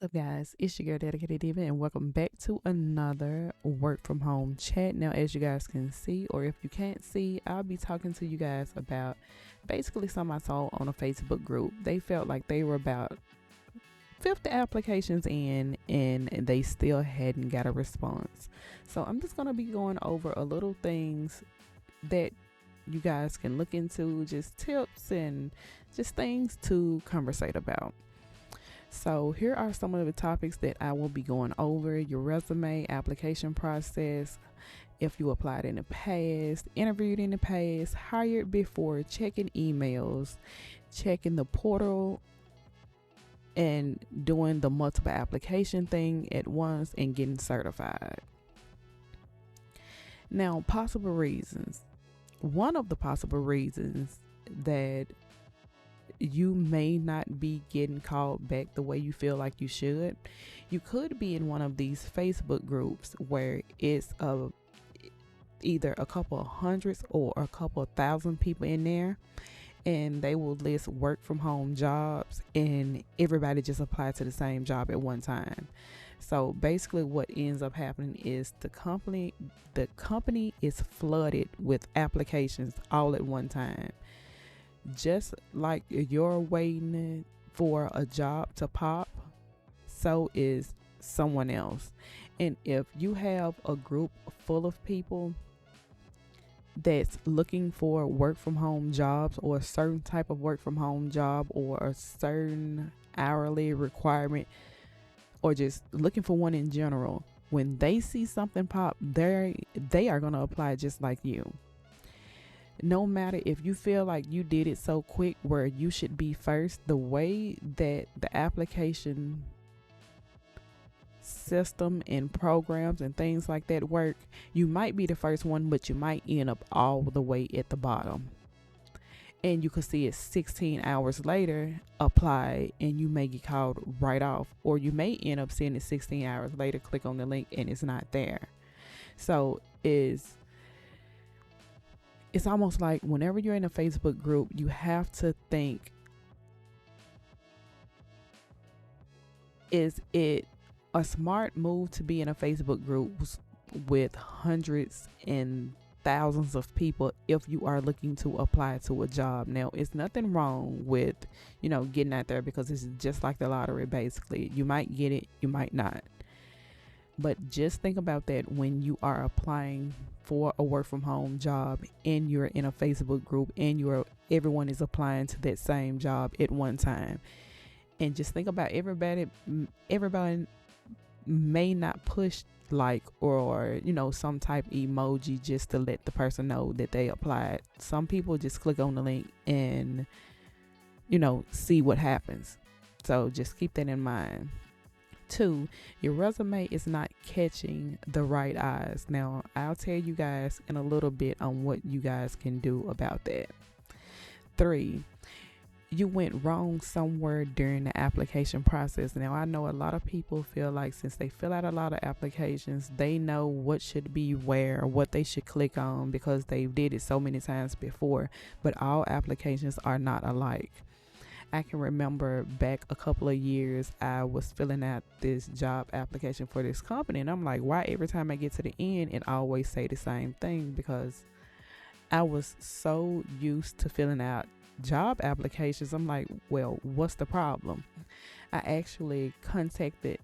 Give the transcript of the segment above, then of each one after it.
Up, guys? It's your girl, Dedicated Diva, and welcome back to another work from home chat. Now, as you guys can see, or if you can't see, I'll be talking to you guys about basically something I saw on a Facebook group. They felt like they were about 50 applications in and they still hadn't got a response. So, I'm just going to be going over a little things that you guys can look into, just tips and just things to conversate about. So, here are some of the topics that I will be going over: your resume, application process, if you applied in the past, interviewed in the past, hired before, checking emails, checking the portal, and doing the multiple application thing at once, and getting certified. Now, possible reasons. One of the possible reasons that you may not be getting called back the way you feel like you should. You could be in one of these Facebook groups where it's either a couple of hundreds or a couple of thousand people in there, and they will list work from home jobs, and everybody just applied to the same job at one time. So basically what ends up happening is the company is flooded with applications all at one time. Just like you're waiting for a job to pop, so is someone else. And if you have a group full of people that's looking for work from home jobs, or a certain type of work from home job, or a certain hourly requirement, or just looking for one in general, when they see something pop, they are going to apply just like you. No matter if you feel like you did it so quick where you should be first, the way that the application system and programs and things like that work, you might be the first one, but you might end up all the way at the bottom. And you can see it 16 hours later, apply, and you may get called right off. Or you may end up seeing it 16 hours later, click on the link, and it's not there. So it's almost like whenever you're in a Facebook group, you have to think, is it a smart move to be in a Facebook group with hundreds and thousands of people if you are looking to apply to a job? Now, it's nothing wrong with, getting out there, because it's just like the lottery, basically. You might get it, you might not. But just think about that when you are applying for a work from home job and you're in a Facebook group and everyone is applying to that same job at one time. And just think about everybody may not push like or some type emoji just to let the person know that they applied. Some people just click on the link and see what happens. So just keep that in mind. 2, your resume is not catching the right eyes. Now, I'll tell you guys in a little bit on what you guys can do about that. 3, you went wrong somewhere during the application process. Now, I know a lot of people feel like since they fill out a lot of applications, they know what should be where, what they should click on, because they did it so many times before. But all applications are not alike. I can remember back a couple of years, I was filling out this job application for this company, and I'm like, why every time I get to the end, it always say the same thing? Because I was so used to filling out job applications. I'm like, well, what's the problem? I actually contacted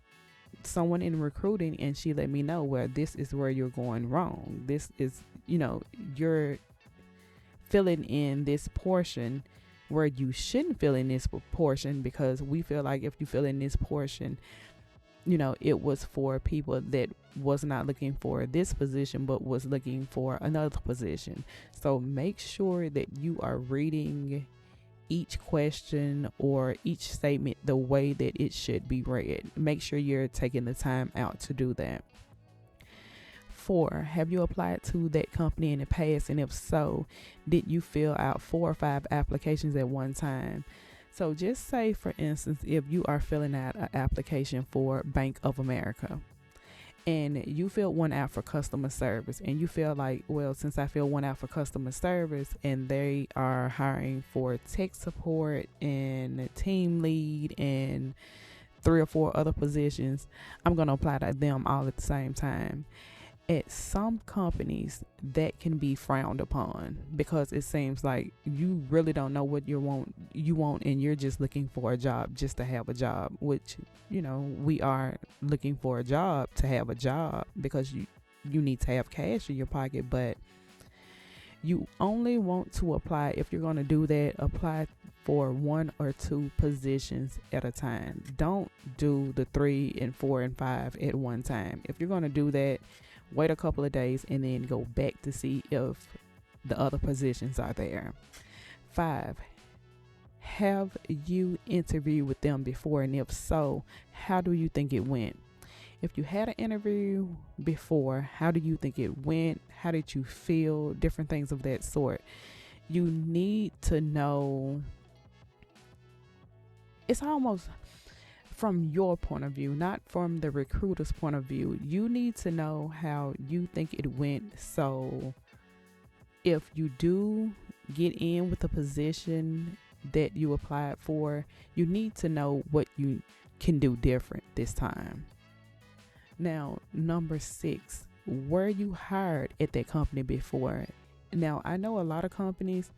someone in recruiting, and she let me know, well, this is where you're going wrong. This is, you're filling in this portion where you shouldn't fill in this portion, because we feel like if you fill in this portion, it was for people that was not looking for this position but was looking for another position. So make sure that you are reading each question or each statement the way that it should be read. Make sure you're taking the time out to do that. 4, have you applied to that company in the past? And if so, did you fill out 4 or 5 applications at one time? So just say, for instance, if you are filling out an application for Bank of America, and you filled one out for customer service, and you feel like, well, since I filled one out for customer service and they are hiring for tech support and team lead and 3 or 4 other positions, I'm going to apply to them all at the same time. At some companies, that can be frowned upon because it seems like you really don't know what you want, and you're just looking for a job just to have a job, which, we are looking for a job to have a job because you need to have cash in your pocket, but you only want to apply, if you're going to do that, apply for 1 or 2 positions at a time. Don't do the 3 and 4 and 5 at one time. If you're going to do that, wait a couple of days and then go back to see if the other positions are there. 5, have you interviewed with them before? And if so, how do you think it went? If you had an interview before, how do you think it went? How did you feel? Different things of that sort. You need to know. It's almost from your point of view, not from the recruiter's point of view. You need to know how you think it went. So if you do get in with a position that you applied for, you need to know what you can do different this time. Now, number 6, were you hired at that company before? Now, I know a lot of companies,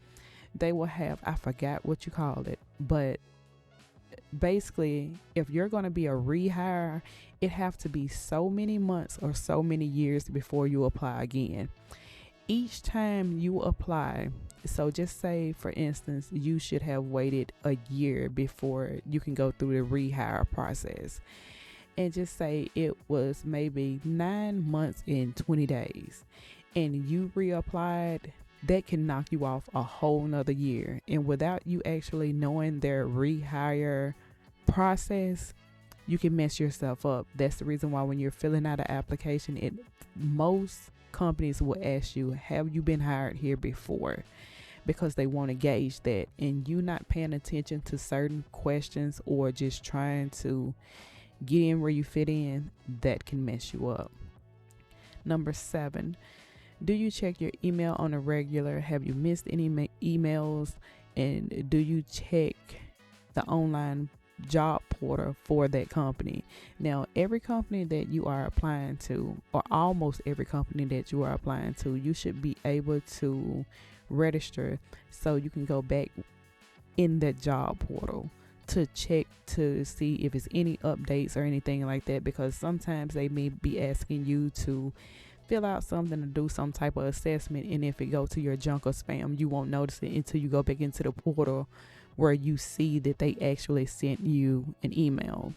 they will have, I forgot what you call it, but basically, if you're going to be a rehire, it have to be so many months or so many years before you apply again. Each time you apply, so just say, for instance, you should have waited a year before you can go through the rehire process. And just say it was maybe 9 months and 20 days and you reapplied, that can knock you off a whole nother year. And without you actually knowing their rehire process, you can mess yourself up. That's the reason why when you're filling out an application, most companies will ask you, have you been hired here before? Because they want to gauge that. And you not paying attention to certain questions or just trying to get in where you fit in, that can mess you up. Number 7, do you check your email on a regular? Have you missed any emails? And do you check the online job portal for that company? Now, every company that you are applying to, or almost every company that you are applying to, you should be able to register so you can go back in that job portal to check to see if it's any updates or anything like that, because sometimes they may be asking you to fill out something or do some type of assessment, and if it go to your junk or spam, you won't notice it until you go back into the portal where you see that they actually sent you an email.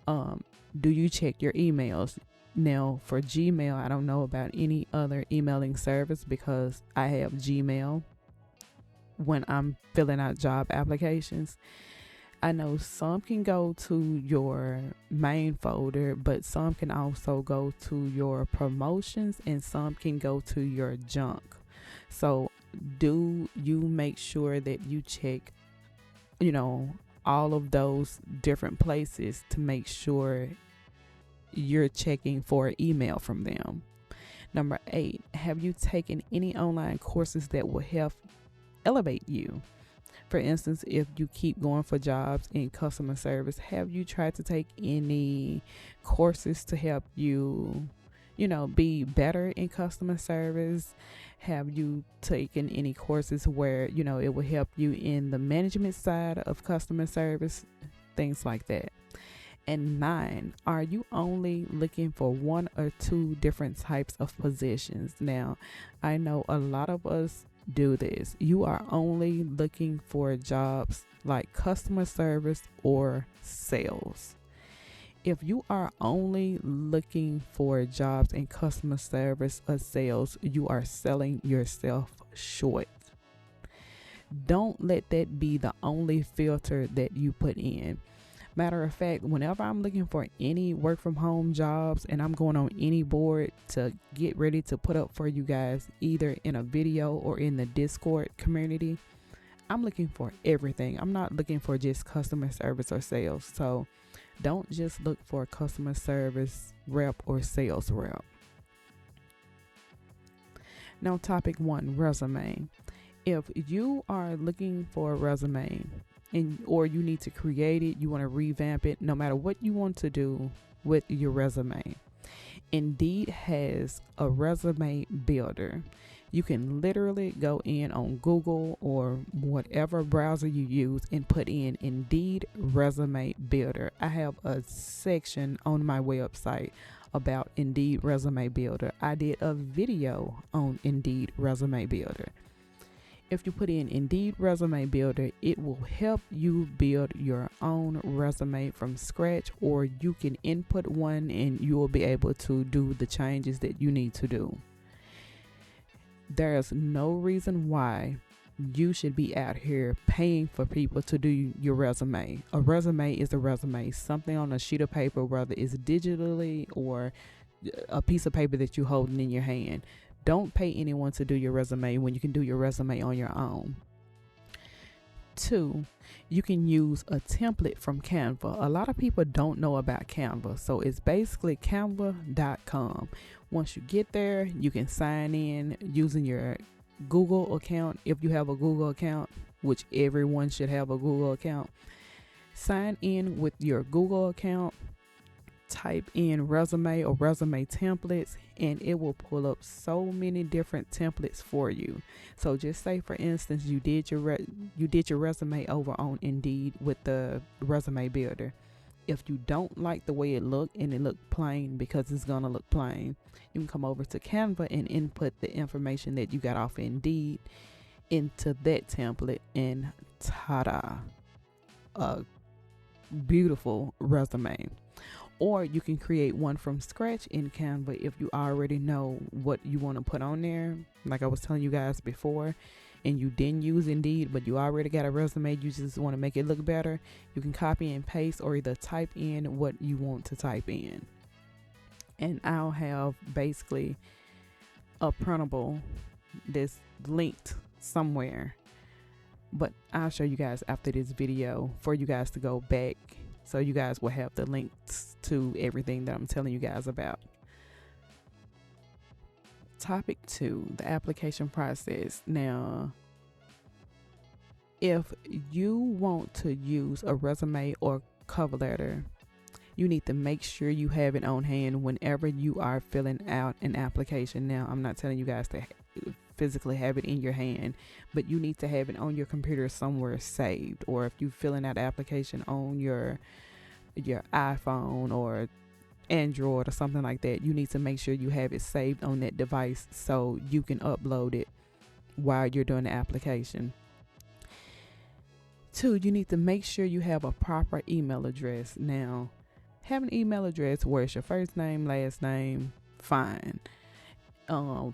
Do you check your emails? Now, for Gmail, I don't know about any other emailing service because I have Gmail when I'm filling out job applications. I know some can go to your main folder, but some can also go to your promotions and some can go to your junk. So do you make sure that you check, all of those different places to make sure you're checking for an email from them? Number 8, have you taken any online courses that will help elevate you? For instance, if you keep going for jobs in customer service, have you tried to take any courses to help you, be better in customer service? Have you taken any courses where, it will help you in the management side of customer service? Things like that. And 9, are you only looking for 1 or 2 different types of positions? Now, I know a lot of us do this. You are only looking for jobs like customer service or sales. If you are only looking for jobs in customer service or sales, you are selling yourself short. Don't let that be the only filter that you put in. Matter of fact, whenever I'm looking for any work from home jobs and I'm going on any board to get ready to put up for you guys, either in a video or in the Discord community, I'm looking for everything. I'm not looking for just customer service or sales. So don't just look for a customer service rep or sales rep. Now, topic 1, resume. If you are looking for a resume, and or you need to create it, you want to revamp it, no matter what you want to do with your resume, Indeed has a resume builder. You can literally go in on Google or whatever browser you use and put in Indeed Resume Builder. I have a section on my website about Indeed Resume Builder. I did a video on Indeed Resume Builder. If you put in Indeed Resume Builder, it will help you build your own resume from scratch, or you can input one and you will be able to do the changes that you need to do. There's no reason why you should be out here paying for people to do your resume. A resume is a resume, something on a sheet of paper, whether it's digitally or a piece of paper that you're holding in your hand. Don't pay anyone to do your resume when you can do your resume on your own. 2, you can use a template from Canva. A lot of people don't know about Canva, so it's basically canva.com. Once you get there, you can sign in using your Google account. If you have a Google account, which everyone should have a Google account, sign in with your Google account, type in resume or resume templates, and it will pull up so many different templates for you. So just say, for instance, you did your resume over on Indeed with the resume builder. If you don't like the way it looked and it looked plain, because it's gonna look plain, you can come over to Canva and input the information that you got off Indeed into that template, and ta-da, a beautiful resume. Or you can create one from scratch in Canva if you already know what you want to put on there. Like I was telling you guys before, and you didn't use Indeed, but you already got a resume, you just want to make it look better, you can copy and paste or either type in what you want to type in. And I'll have basically a printable that's linked somewhere, but I'll show you guys after this video for you guys to go back, so you guys will have the links to everything that I'm telling you guys about. Topic 2, the application process. Now, if you want to use a resume or cover letter, you need to make sure you have it on hand whenever you are filling out an application. Now, I'm not telling you guys to physically have it in your hand, but you need to have it on your computer somewhere saved. Or if you're filling out an application on your iPhone or Android or something like that, you need to make sure you have it saved on that device so you can upload it while you're doing the application. 2, you need to make sure you have a proper email address. Now, have an email address where it's your first name, last name, fine.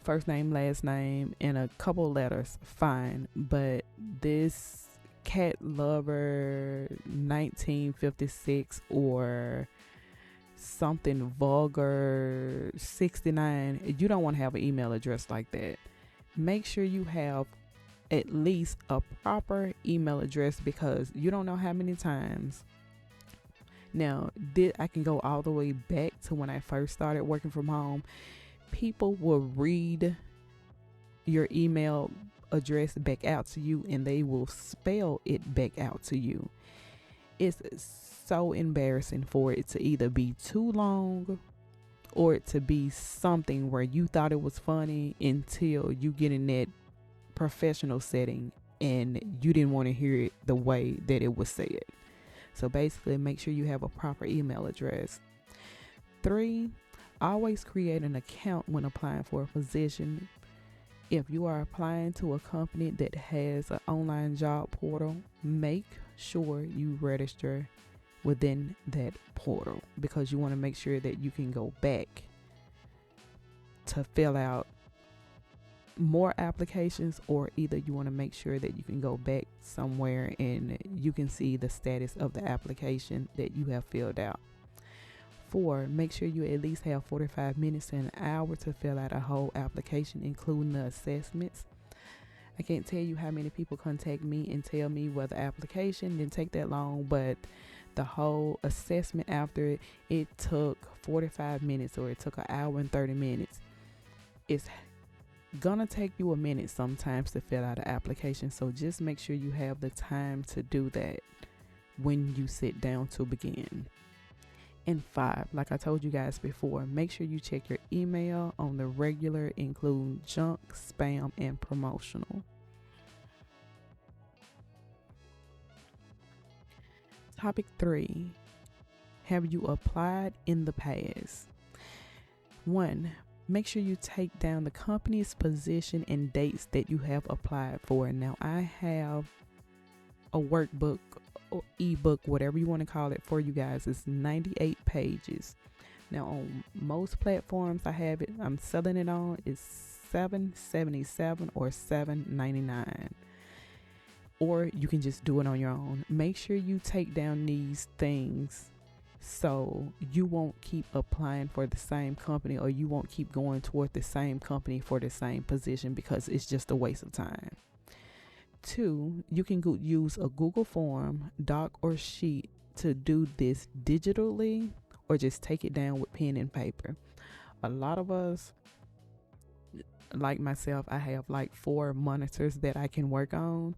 First name, last name, and a couple letters, fine. But this cat lover 1956 or something vulgar 69, you don't want to have an email address like that. Make sure you have at least a proper email address, because you don't know how many times. Now, I can go all the way back to when I first started working from home. People will read your email address back out to you, and they will spell it back out to you. It's so embarrassing for it to either be too long or it to be something where you thought it was funny until you get in that professional setting and you didn't want to hear it the way that it was said. So basically, make sure you have a proper email address. 3, always create an account when applying for a position. If you are applying to a company that has an online job portal, make sure you register within that portal, because you want to make sure that you can go back to fill out more applications, or either you want to make sure that you can go back somewhere and you can see the status of the application that you have filled out. 4, make sure you at least have 45 minutes to an hour to fill out a whole application, including the assessments. I can't tell you how many people contact me and tell me, well, the application didn't take that long, but the whole assessment after it took 45 minutes, or it took an hour and 30 minutes. It's Gonna take you a minute sometimes to fill out an application, so just make sure you have the time to do that when you sit down to begin. And 5, like I told you guys before, make sure you check your email on the regular, including junk, spam, and promotional. Topic 3, have you applied in the past? 1, make sure you take down the company's position and dates that you have applied for. Now, I have a workbook or ebook, whatever you want to call it, for you guys. It's 98 pages. Now, on most platforms I'm selling it on is $7.77 or $7.99. Or you can just do it on your own. Make sure you take down these things so you won't keep applying for the same company, or you won't keep going toward the same company for the same position, because it's just a waste of time. 2, you can use a Google form, doc, or sheet to do this digitally, or just take it down with pen and paper. A lot of us, like myself, I have like 4 monitors that I can work on,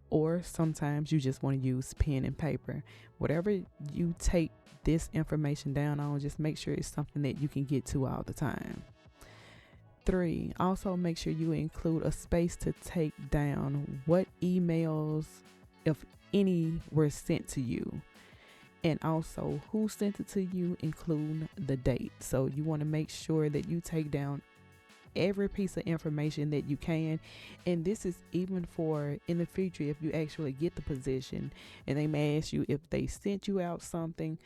or sometimes you just want to use pen and paper. Whatever you take this information down on, just make sure it's something that you can get to all the time. 3, also make sure you include a space to take down what emails, if any, were sent to you, and also who sent it to you, including the date. So you want to make sure that you take down every piece of information that you can. And this is even for in the future, if you actually get the position and they may ask you if they sent you out something.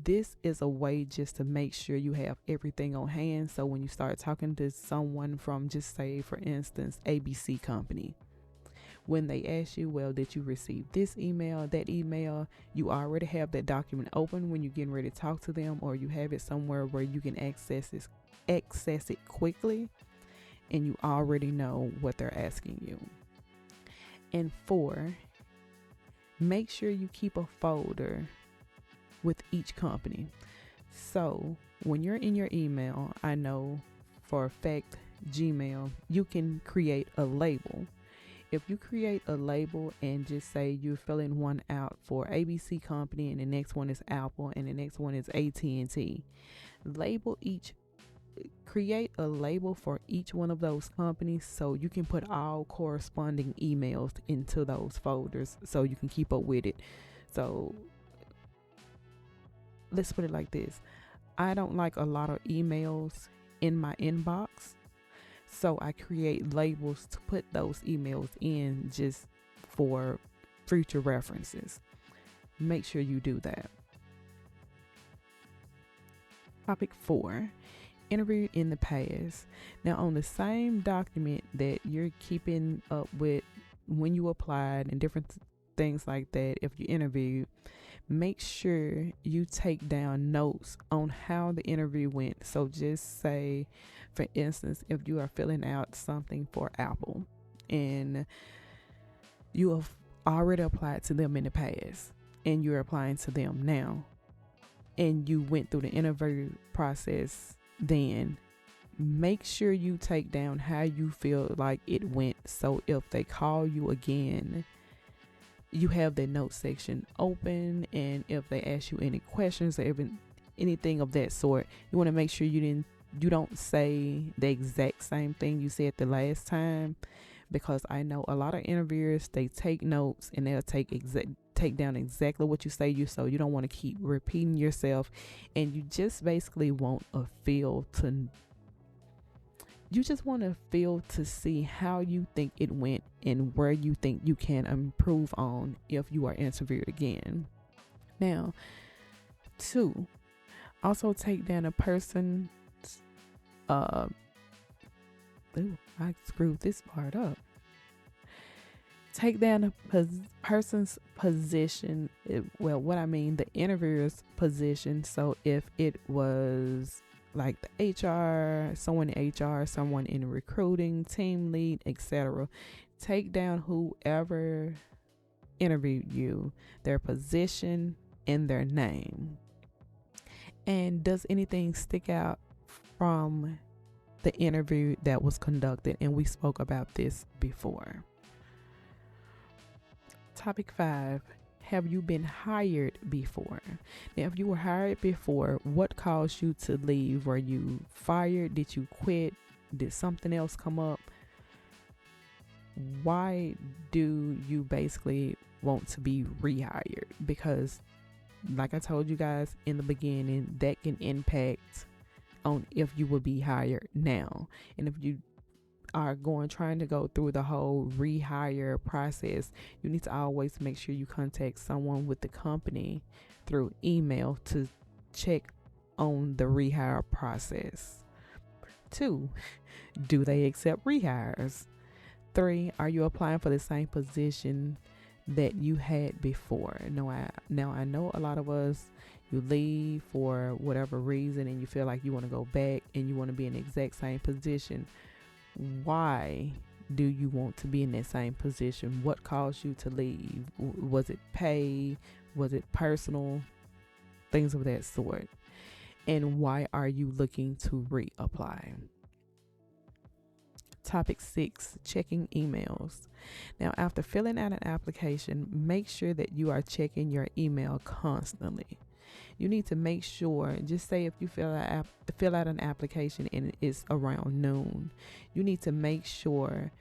This is a way just to make sure you have everything on hand, so when you start talking to someone from, just say for instance, ABC company, when they ask you, well, did you receive this email, that email, you already have that document open when you're getting ready to talk to them, or you have it somewhere where you can access it quickly, and you already know what they're asking you. And 4, make sure you keep a folder with each company. So when you're in your email, I know for a fact Gmail, you can create a label. If you create a label and just say you're filling one out for ABC company, and the next one is Apple, and the next one is AT&T, create a label for each one of those companies, so you can put all corresponding emails into those folders so you can keep up with it. So let's put it like this. I don't like a lot of emails in my inbox, so I create labels to put those emails in, just for future references. Make sure you do that. Topic 4, interview in the past. Now, on the same document that you're keeping up with when you applied and different things like that, if you interviewed, make sure you take down notes on how the interview went. So just say, for instance, if you are filling out something for Apple and you have already applied to them in the past and you're applying to them now, and you went through the interview process, then make sure you take down how you feel like it went. So if they call you again, you have the note section open, and if they ask you any questions or even anything of that sort, you want to make sure you don't say the exact same thing you said the last time, because I know a lot of interviewers, they take notes and they'll take down exactly what you say. So you don't want to keep repeating yourself, and you just basically want a feel to You just want to feel to see how you think it went and where you think you can improve on if you are interviewed again. Now, 2, also take down a person's, I screwed this part up. Take down a person's position. The interviewer's position. So if it was like the HR, someone in HR, someone in recruiting, team lead, etc., take down whoever interviewed you, their position and their name. And does anything stick out from the interview that was conducted, and we spoke about this before. Topic 5. Have you been hired before? Now, if you were hired before, what caused you to leave? Were you fired? Did you quit? Did something else come up? Why do you basically want to be rehired? Because, like I told you guys in the beginning, that can impact on if you will be hired now. And if you are trying to go through the whole rehire process, you need to always make sure you contact someone with the company through email to check on the rehire process. 2, do they accept rehires? 3, are you applying for the same position that you had before? Now I know a lot of us, you leave for whatever reason and you feel like you want to go back and you want to be in the exact same position. Why do you want to be in that same position? What caused you to leave? Was it pay? Was it personal? Things of that sort. And why are you looking to reapply? Topic 6, checking emails. Now, after filling out an application, make sure that you are checking your email constantly. You need to make sure, just say if you fill out an application and it's around noon, you need to make sure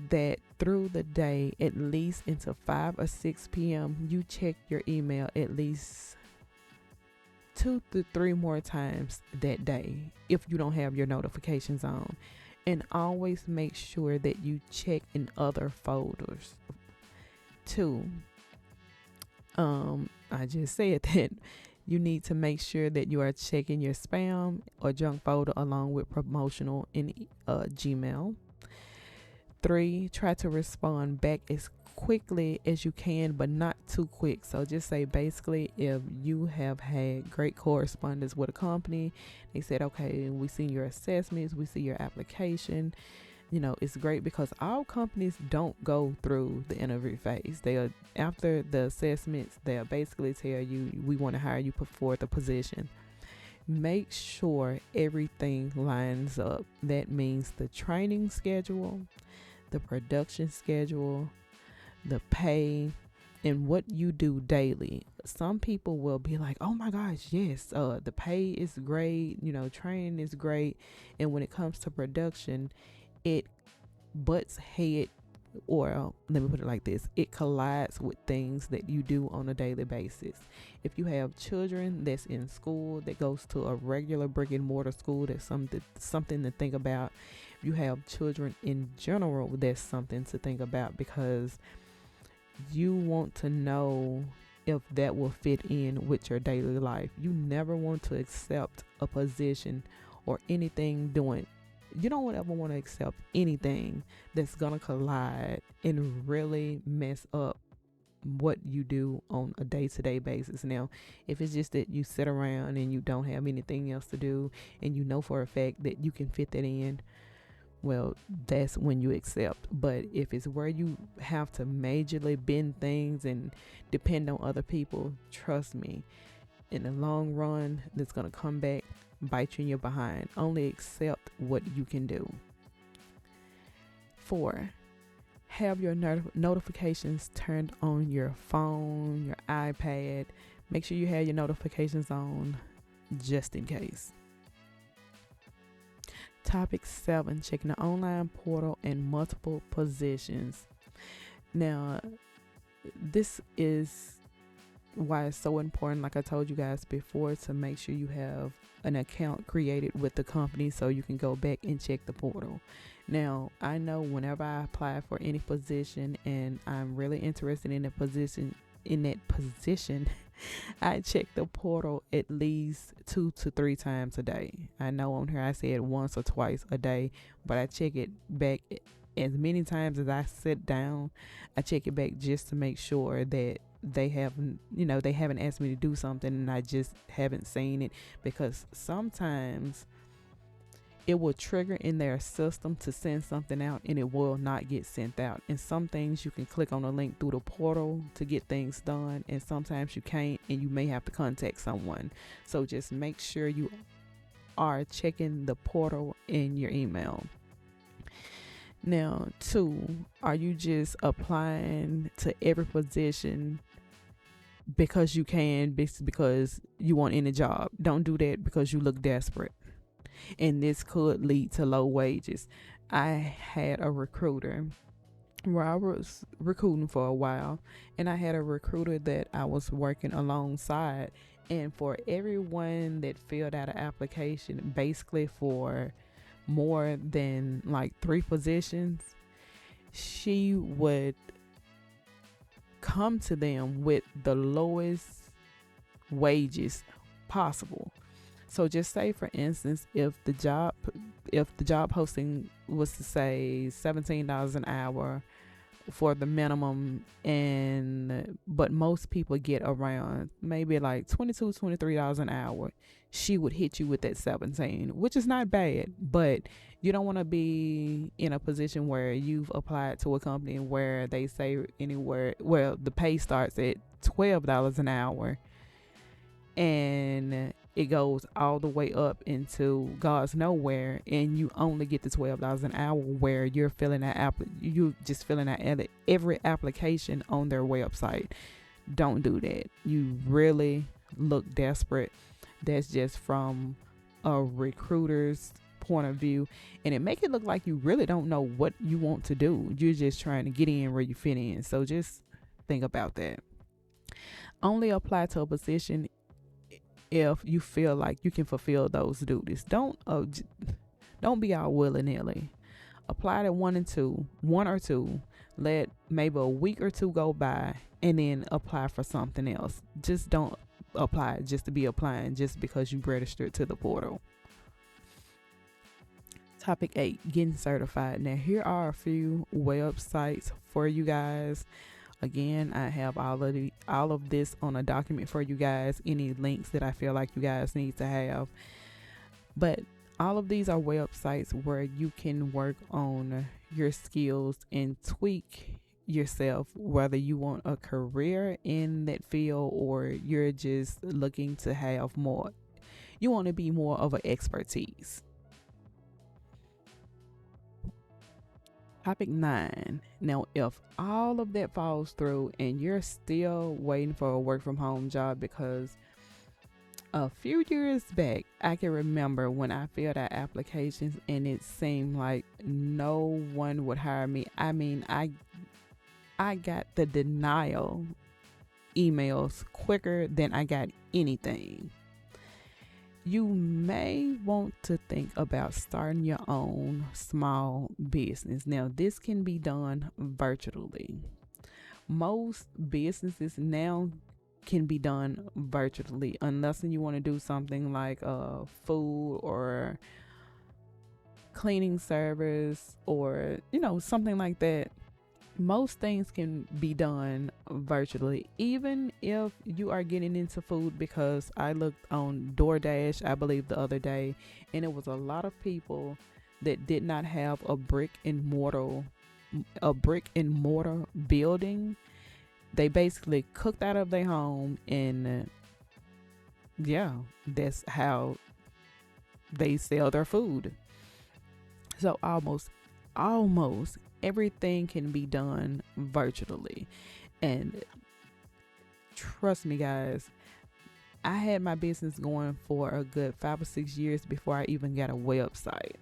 that through the day, at least until 5 or 6 p.m., you check your email at least 2 to 3 more times that day if you don't have your notifications on. And always make sure that you check in other folders. 2, I just said that you need to make sure that you are checking your spam or junk folder along with promotional in Gmail. 3, try to respond back as quickly as you can, but not too quick. So just say basically, if you have had great correspondence with a company, they said, okay, we see your assessments, we see your application, it's great, because all companies don't go through the interview phase. They'll, after the assessments, they'll basically tell you, we want to hire you for the position. Make sure everything lines up. That means the training schedule, the production schedule, the pay, and what you do daily. Some people will be like, oh my gosh, yes, the pay is great, training is great, and when it comes to production, it butts head, or let me put it like this, it collides with things that you do on a daily basis. If you have children that's in school, that goes to a regular brick and mortar school, that's something to think about. If you have children in general, that's something to think about, because you want to know if that will fit in with your daily life. You never want to accept a position or anything doing. You don't ever want to accept anything that's going to collide and really mess up what you do on a day-to-day basis. Now, if it's just that you sit around and you don't have anything else to do, and you know for a fact that you can fit that in, well, that's when you accept. But if it's where you have to majorly bend things and depend on other people, trust me, in the long run, that's going to come back, bite you in your behind. Only accept what you can do. 4, have your notifications turned on your phone, your iPad. Make sure you have your notifications on just in case. Topic 7, checking the online portal and multiple positions. Now, this is why it's so important, like I told you guys before, to make sure you have an account created with the company so you can go back and check the portal. Now, I know whenever I apply for any position and I'm really interested in that position, I check the portal at least 2 to 3 times a day. I know on here I said once or twice a day, but I check it back as many times as I sit down. I check it back just to make sure that they haven't asked me to do something and I just haven't seen it, because sometimes it will trigger in their system to send something out and it will not get sent out. And some things you can click on a link through the portal to get things done, and sometimes you can't, and you may have to contact someone. So just make sure you are checking the portal in your email. Now, 2, are you just applying to every position because you can, because you want any job? Don't do that because you look desperate. And this could lead to low wages. I had a recruiter where I was recruiting for a while, and I had a recruiter that I was working alongside. And for everyone that filled out an application, basically for more than like 3 positions, she would come to them with the lowest wages possible. So just say, for instance, if the job posting was to say $17 an hour for the minimum, but most people get around maybe like $22-23 an hour, she would hit you with that 17, which is not bad. But you don't want to be in a position where you've applied to a company where they say the pay starts at $12 an hour, and it goes all the way up into God's nowhere, and you only get the $12 an hour, where you're just filling out every application on their website. Don't do that. You really look desperate. That's just from a recruiter's point of view, and it make it look like you really don't know what you want to do. You're just trying to get in where you fit in. So just think about that. Only apply to a position if you feel like you can fulfill those duties. Don't be all willy-nilly. Apply to one or two. Let maybe a week or 2 go by, and then apply for something else. Just don't apply just to be applying, just because you registered to the portal. Topic 8, getting certified. Now, here are a few websites for you guys. Again, I have all of this on a document for you guys. Any links that I feel like you guys need to have. But all of these are websites where you can work on your skills and tweak yourself, whether you want a career in that field or you're just looking to have more. You want to be more of an expertise. Topic 9. Now, if all of that falls through and you're still waiting for a work from home job, because a few years back, I can remember when I filled out applications and it seemed like no one would hire me. I mean, I got the denial emails quicker than I got anything. You may want to think about starting your own small business. Now, this can be done virtually. Most businesses now can be done virtually, unless you want to do something like food or cleaning service or something like that. Most things can be done virtually, even if you are getting into food, because I looked on DoorDash, I believe, the other day, and it was a lot of people that did not have a brick and mortar building. They basically cooked out of their home, and that's how they sell their food. So almost everything can be done virtually. And trust me, guys, I had my business going for a good 5 or 6 years before I even got a website.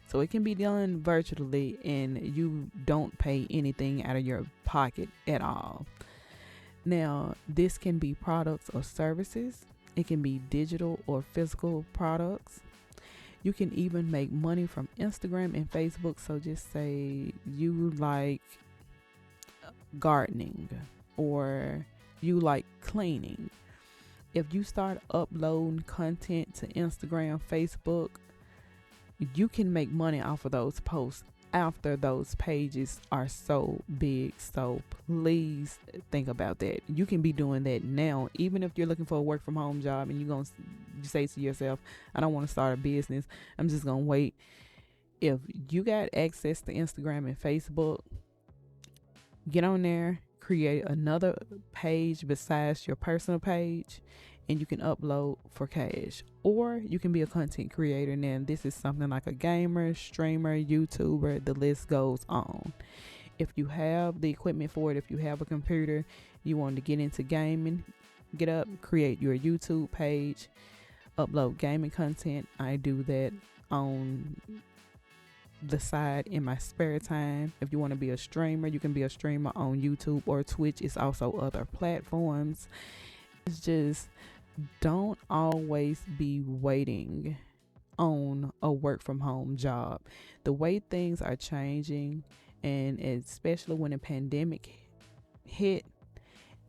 So it can be done virtually, and you don't pay anything out of your pocket at all. Now, this can be products or services. It can be digital or physical products. You can even make money from Instagram and Facebook. So just say you like gardening or you like cleaning. If you start uploading content to Instagram, Facebook, you can make money off of those posts after those pages are so big. So please think about that. You can be doing that now, even if you're looking for a work from home job and you say to yourself, I don't want to start a business, I'm just gonna wait. If you got access to Instagram and Facebook, get on there, create another page besides your personal page, and you can upload for cash. Or you can be a content creator. Now, this is something like a gamer, streamer, YouTuber, the list goes on. If you have the equipment for it, if you have a computer, you want to get into gaming, get up, create your YouTube page, upload gaming content. I do that on the side in my spare time. If you want to be a streamer, you can be a streamer on YouTube or Twitch. It's also other platforms. It's just, don't always be waiting on a work from home job. The way things are changing, and especially when the pandemic hit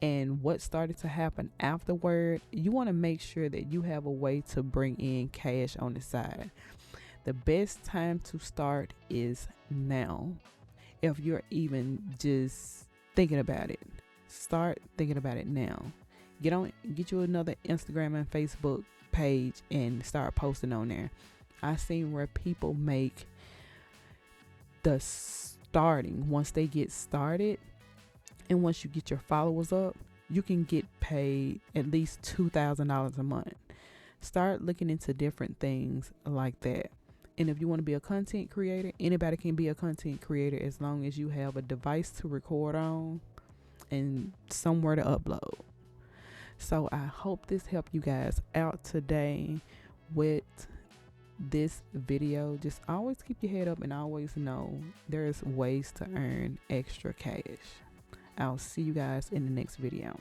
and what started to happen afterward, you want to make sure that you have a way to bring in cash on the side. The best time to start is now. If you're even just thinking about it, start thinking about it now. Get you another Instagram and Facebook page and start posting on there. I've seen where people make the starting, once they get started, and once you get your followers up, you can get paid at least $2,000 a month. Start looking into different things like that. And if you want to be a content creator, anybody can be a content creator as long as you have a device to record on and somewhere to upload. So I hope this helped you guys out today with this video. Just always keep your head up and always know there's ways to earn extra cash. I'll see you guys in the next video.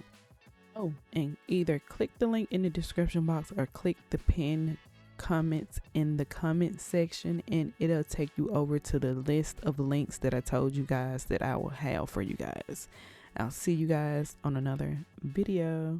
Oh, and either click the link in the description box or click the pinned comments in the comment section, and it'll take you over to the list of links that I told you guys that I will have for you guys. I'll see you guys on another video.